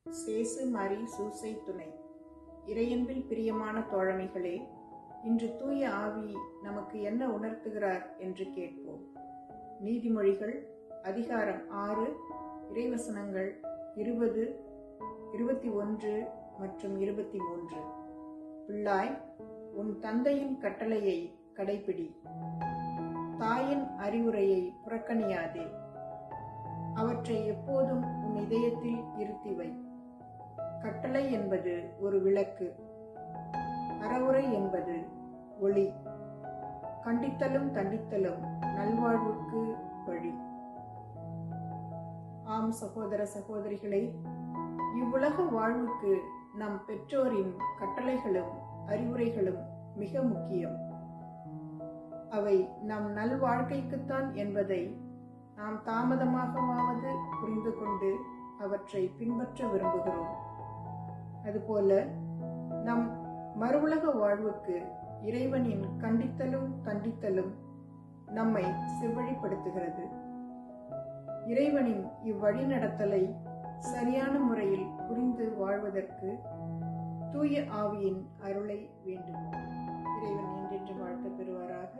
சேசு மரி சூசை துணை. இறையன்பில் பிரியமான தோழமைகளே, இன்று தூய ஆவி நமக்கு என்ன உணர்த்துகிறார் என்று கேட்போம். நீதிமொழிகள் அதிகாரம் 6 இறைவசனங்கள் 20, 21 மற்றும் 23. பிள்ளாய், உன் தந்தையின் கட்டளையை கடைப்பிடி, தாயின் அறிவுரையை புறக்கணியாதே. அவற்றை எப்போதும் உன் இதயத்தில் இருத்தி வை. கட்டளை என்பது ஒரு விளக்கு, அறவுரை என்பது ஒளி. கண்டித்தலும் தண்டித்தலும் நல்வாழ்வுக்கு வழி. ஆம் சகோதர சகோதரிகளே, இவ்வுலக வாழ்வுக்கு நம் பெற்றோரின் கட்டளைகளும் அறிவுரைகளும் மிக முக்கியம். அவை நம் நல்வாழ்க்கைக்குத்தான் என்பதை நாம் தாமதமாகவாவது புரிந்து கொண்டு அவற்றை பின்பற்ற விரும்புகிறோம். அதுபோல நம் மறுவுலக வாழ்வுக்கு இறைவனின் கண்டித்தலும் தண்டித்தலும் நம்மை செவ்வழிப்படுத்துகிறது. இறைவனின் இவ்வழிநடத்தலை சரியான முறையில் புரிந்து வாழ்வதற்கு தூய ஆவியின் அருளை வேண்டும். இறைவன் என்றென்று வாழ்த்த பெறுவாராக.